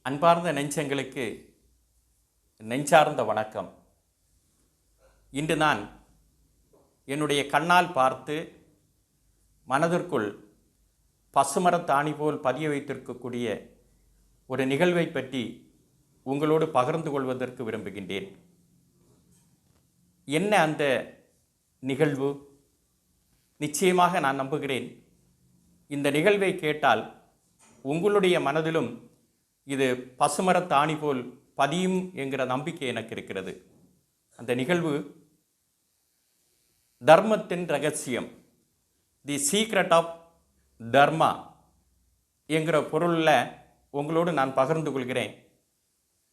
அன்பார்ந்த நெஞ்சங்களுக்கு நெஞ்சார்ந்த வணக்கம். இன்று நான் என்னுடைய கண்ணால் பார்த்து மனதிற்குள் பசுமரத்தாணி போல் பதிய வைத்திருக்கக்கூடிய ஒரு நிகழ்வை பற்றி உங்களோடு பகிர்ந்து கொள்வதற்கு விரும்புகின்றேன். என்ன அந்த நிகழ்வு? நிச்சயமாக நான் நம்புகிறேன், இந்த நிகழ்வை கேட்டால் உங்களுடைய மனதிலும் இது பசுமரத்தாணி போல் பதியும் என்கிற நம்பிக்கை எனக்கு இருக்கிறது. அந்த நிகழ்வு தர்மத்தின் ரகசியம், தி சீக்ரெட் ஆஃப் தர்மா என்கிற பொருளில் உங்களோடு நான் பகிர்ந்து கொள்கிறேன்.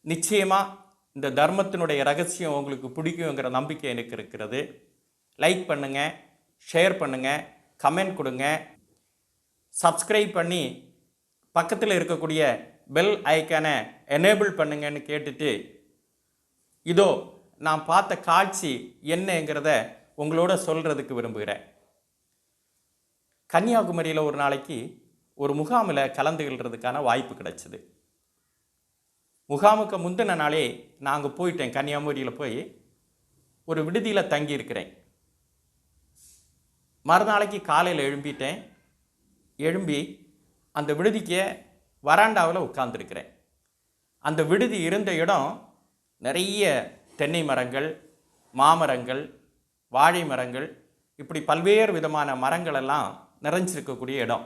நிச்சயமாக இந்த தர்மத்தினுடைய ரகசியம் உங்களுக்கு பிடிக்குங்கிற நம்பிக்கை எனக்கு இருக்கிறது. லைக் பண்ணுங்கள், ஷேர் பண்ணுங்கள், கமெண்ட் கொடுங்க, சப்ஸ்கிரைப் பண்ணி பக்கத்தில் இருக்கக்கூடிய பெல் ஐக்கானை எனேபிள் பண்ணுங்கன்னு கேட்டுட்டு, இதோ நான் பார்த்த காட்சி என்னங்கிறத உங்களோட சொல்கிறதுக்கு விரும்புகிறேன். கன்னியாகுமரியில் ஒரு நாளைக்கு ஒரு முகாமில் கலந்துகிறதுக்கான வாய்ப்பு கிடைச்சிது. முகாமுக்கு முந்தின நாளே நான் அங்கே போயிட்டேன். கன்னியாகுமரியில் போய் ஒரு விடுதியில் தங்கியிருக்கிறேன். மறுநாளைக்கு காலையில் எழும்பி அந்த விடுதிக்கு வராண்டாவில் உட்கார்ந்துருக்கிறேன். அந்த விடுதி இருந்த இடம் நிறைய தென்னை மரங்கள், மாமரங்கள், வாழை மரங்கள், இப்படி பல்வேறு விதமான மரங்கள் எல்லாம் நிறைஞ்சிருக்கக்கூடிய இடம்.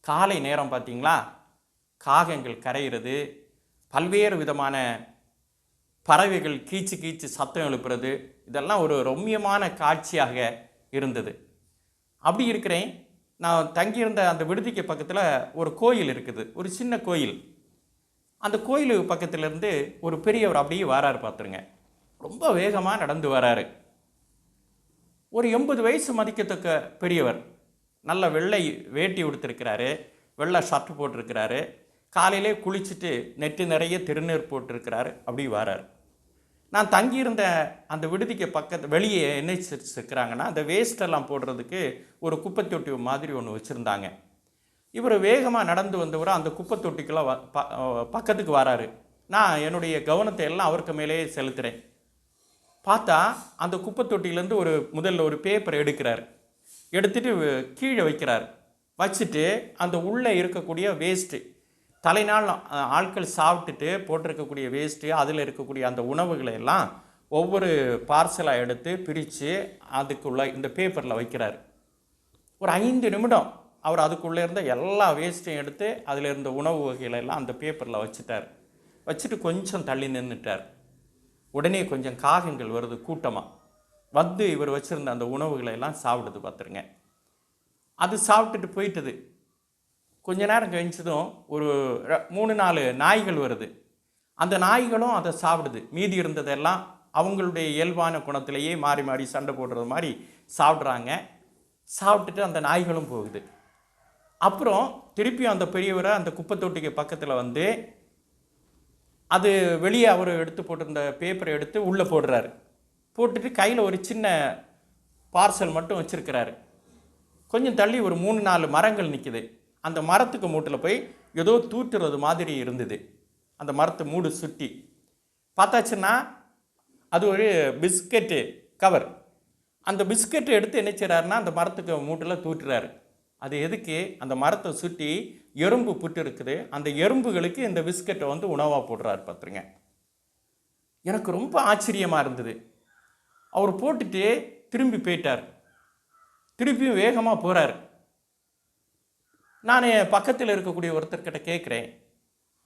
காலை நேரம் பார்த்திங்களா, காகங்கள் கரைகிறது, பல்வேறு விதமான பறவைகள் கீச்சு சத்தம் எழுப்புறது, இதெல்லாம் ஒரு ரம்மியமான காட்சியாக இருந்தது. அப்படி இருக்கிறேன். நான் தங்கியிருந்த அந்த விடுதிக்கு பக்கத்தில் ஒரு கோயில் இருக்குது, ஒரு சின்ன கோயில். அந்த கோயில் பக்கத்திலேருந்து ஒரு பெரியவர் அப்படியே வராரு. பார்த்துருங்க, ரொம்ப வேகமாக நடந்து வராரு. ஒரு 80 வயசு மதிக்கத்தக்க பெரியவர். நல்ல வெள்ளை வேட்டி உடுத்திருக்கிறாரு, வெள்ளை ஷர்ட் போட்டிருக்கிறாரு, காலையிலே குளிச்சுட்டு நெட்டு நிறைய திருநீர் போட்டிருக்கிறாரு. அப்படி வராரு. நான் தங்கியிருந்த அந்த விடுதிக்கு வெளியே என்ன வச்சுருக்கிறாங்கன்னா, அந்த வேஸ்டெல்லாம் போடுறதுக்கு ஒரு குப்பை தொட்டி மாதிரி ஒன்று வச்சுருந்தாங்க. இவர் வேகமாக நடந்து வந்தவரை அந்த குப்பை தொட்டிக்கெல்லாம் பக்கத்துக்கு வராரு. நான் என்னுடைய கவனத்தை எல்லாம் அவருக்கு மேலேயே செலுத்துகிறேன். பார்த்தா அந்த குப்பை தொட்டியிலேருந்து முதல்ல ஒரு பேப்பரை எடுத்துட்டு கீழே வைக்கிறார். வச்சுட்டு அந்த உள்ளே இருக்கக்கூடிய வேஸ்ட்டு, தலைநாள் ஆட்கள் சாப்பிட்டுட்டு போட்டிருக்கக்கூடிய வேஸ்ட்டு, அதில் இருக்கக்கூடிய அந்த உணவுகளை எல்லாம் ஒவ்வொரு பார்சலாக எடுத்து பிரித்து அதுக்குள்ளே இந்த பேப்பரில் வைக்கிறார். ஒரு 5 நிமிடம் அவர் அதுக்குள்ளே இருந்த எல்லா வேஸ்ட்டையும் எடுத்து அதில் இருந்த உணவு வகைகளெல்லாம் அந்த பேப்பரில் வச்சுட்டு கொஞ்சம் தள்ளி நின்றுட்டார். உடனே கொஞ்சம் காகங்கள் வருது, கூட்டமாக இவர் வச்சுருந்த அந்த உணவுகளை எல்லாம் சாப்பிடுது. பார்த்துருங்க, அது சாப்பிட்டுட்டு போயிட்டுது. கொஞ்ச நேரம் கழிச்சதும் ஒரு 3-4 நாய்கள் வருது. அந்த நாய்களும் அதை சாப்பிடுது. மீதி இருந்ததெல்லாம் அவங்களுடைய இயல்பான குணத்திலேயே மாறி சண்டை போடுறது மாதிரி சாப்பிட்றாங்க. சாப்பிட்டுட்டு அந்த நாய்களும் போகுது. அப்புறம் திருப்பியும் அந்த பெரியவரை அந்த குப்பை தொட்டிக்கு பக்கத்தில் அது வெளியே அவர் எடுத்து போட்டிருந்த பேப்பரை எடுத்து உள்ளே போடுறாரு. போட்டுட்டு கையில் ஒரு சின்ன பார்சல் மட்டும் வச்சுருக்கிறாரு. கொஞ்சம் தள்ளி ஒரு 3-4 மரங்கள் நிற்குது. அந்த மரத்துக்கு மூட்டில் போய் ஏதோ தூற்றுறது மாதிரி இருந்தது. அந்த மரத்து மூடு சுற்றி பார்த்தாச்சுன்னா அது ஒரு பிஸ்கெட்டு கவர். அந்த பிஸ்கெட்டை எடுத்து என்ன செய்கிறாருன்னா அந்த மரத்துக்கு மூட்டில் தூற்றுறாரு. அது எதுக்கு? அந்த மரத்தை சுற்றி எறும்பு புட்டு இருக்குது, அந்த எறும்புகளுக்கு இந்த பிஸ்கெட்டை உணவாக போடுறாரு. பார்த்துருங்க, எனக்கு ரொம்ப ஆச்சரியமாக இருந்தது. அவர் போட்டுட்டு திரும்பி போயிட்டார். திருப்பியும் வேகமாக போகிறார். நான் பக்கத்தில் இருக்கக்கூடிய ஒருத்தர்கிட்ட கேட்குறேன்.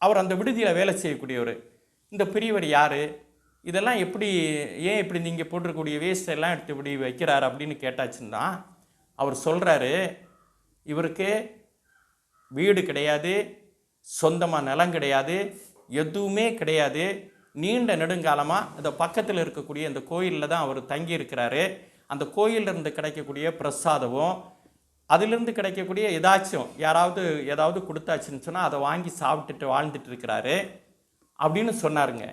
அவர் அந்த விடுதியில் வேலை செய்யக்கூடியவர். இந்த பெரியவர் யார், இதெல்லாம் ஏன் இப்படி நீங்கள் போட்டிருக்கக்கூடிய வேஸ்ட் எல்லாம் எடுத்து இப்படி வைக்கிறார் அப்படின்னு கேட்டாச்சுன்னா அவர் சொல்கிறாரு, இவருக்கு வீடு கிடையாது, சொந்தமாக நிலம் கிடையாது, எதுவுமே கிடையாது. நீண்ட நெடுங்காலமாக இந்த பக்கத்தில் இருக்கக்கூடிய இந்த கோயிலில் தான் அவர் தங்கியிருக்கிறாரு. அந்த கோயிலிருந்து கிடைக்கக்கூடிய பிரசாதமும் அதிலிருந்து கிடைக்கக்கூடிய ஏதாவது கொடுத்தாச்சுன்னு சொன்னால் அதை வாங்கி சாப்பிட்டுட்டு வாழ்ந்துட்டு இருக்கிறாரு அப்படின்னு சொன்னாருங்க.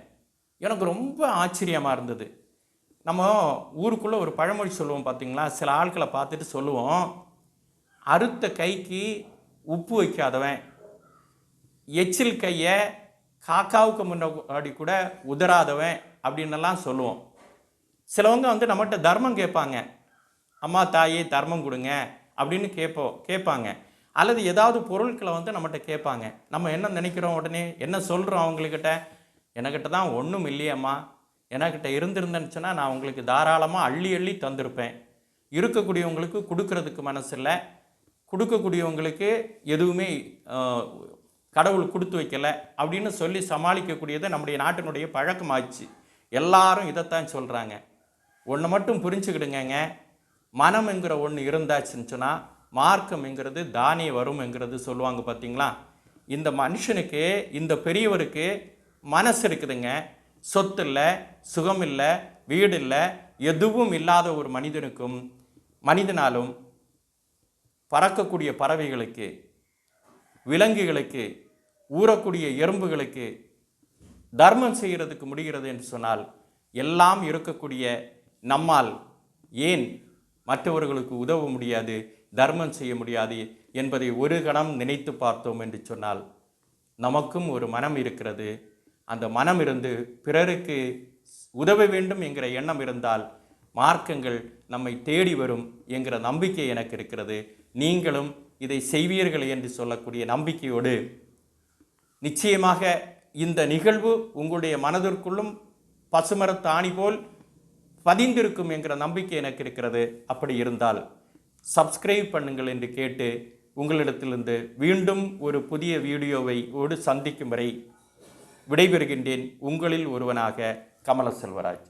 எனக்கு ரொம்ப ஆச்சரியமாக இருந்தது. நம்ம ஊருக்குள்ளே ஒரு பழமொழி சொல்லுவோம் பார்த்திங்களா, சில ஆட்களை பார்த்துட்டு சொல்லுவோம், அறுத்த கைக்கு உப்பு வைக்காதவன், எச்சில் கையை காக்காவுக்கு முன்னாடி கூட உதறாதவன் அப்படின்னெல்லாம் சொல்லுவோம். சிலவங்க வந்து நம்மகிட்ட தர்மம் கேட்பாங்க, அம்மா தாயே தர்மம் கொடுங்க அப்படின்னு கேட்பாங்க. அல்லது ஏதாவது பொருட்களை வந்து நம்மகிட்ட கேட்பாங்க. நம்ம என்ன நினைக்கிறோம், உடனே என்ன சொல்கிறோம் அவங்கக்கிட்ட, என்கிட்ட தான் ஒன்றும் இல்லையம்மா, என்கிட்ட இருந்திருந்தேன்னு சொன்னால் நான் உங்களுக்கு தாராளமாக அள்ளி அள்ளி தந்திருப்பேன். இருக்கக்கூடியவங்களுக்கு கொடுக்கறதுக்கு மனசு இல்லை, கொடுக்கக்கூடியவங்களுக்கு எதுவுமே கடவுள் கொடுத்து வைக்கலை அப்படின்னு சொல்லி சமாளிக்கக்கூடியதை நம்முடைய நாட்டினுடைய பழக்கமாச்சு. எல்லாரும் இதைத்தான் சொல்கிறாங்க. ஒன்று மட்டும் புரிஞ்சுக்கிடுங்க, மனம் என்கிற ஒன்று இருந்தாச்சுன்னு சொன்னால் மார்க்கம்ங்கிறது தானே வரும்ங்கிறது சொல்லுவாங்க பார்த்தீங்களா. இந்த மனுஷனுக்கு, இந்த பெரியவருக்கு மனசு இருக்குதுங்க. சொத்து இல்லை, சுகம் இல்லை, வீடு இல்லை, எதுவும் இல்லாத ஒரு மனிதனாலும் பறக்கக்கூடிய பறவைகளுக்கு, விலங்குகளுக்கு, ஊறக்கூடிய எறும்புகளுக்கு தர்மம் செய்கிறதுக்கு முடிகிறது என்று சொன்னால், எல்லாம் இருக்கக்கூடிய நம்மால் ஏன் மற்றவர்களுக்கு உதவ முடியாது, தர்மம் செய்ய முடியாது என்பதை ஒரு கணம் நினைத்து பார்த்தோம் என்று சொன்னால், நமக்கும் ஒரு மனம் இருக்கிறது. அந்த மனம் இருந்து பிறருக்கு உதவ வேண்டும் என்கிற எண்ணம் இருந்தால் மார்க்கங்கள் நம்மை தேடி வரும் என்கிற நம்பிக்கை எனக்கு இருக்கிறது. நீங்களும் இதை செய்வீர்கள் என்று சொல்லக்கூடிய நம்பிக்கையோடு, நிச்சயமாக இந்த நிகழ்வு உங்களுடைய மனதிற்குள்ளும் பசுமரத்தாணி போல் பதிந்திருக்கும் என்கிற நம்பிக்கை எனக்கு இருக்கிறது. அப்படி இருந்தால் சப்ஸ்கிரைப் பண்ணுங்கள் என்று கேட்டு உங்களிடத்திலிருந்து மீண்டும் ஒரு புதிய வீடியோவை சந்திக்கும் வரை விடைபெறுகின்றேன். உங்களில் ஒருவனாக கமல செல்வராஜ்.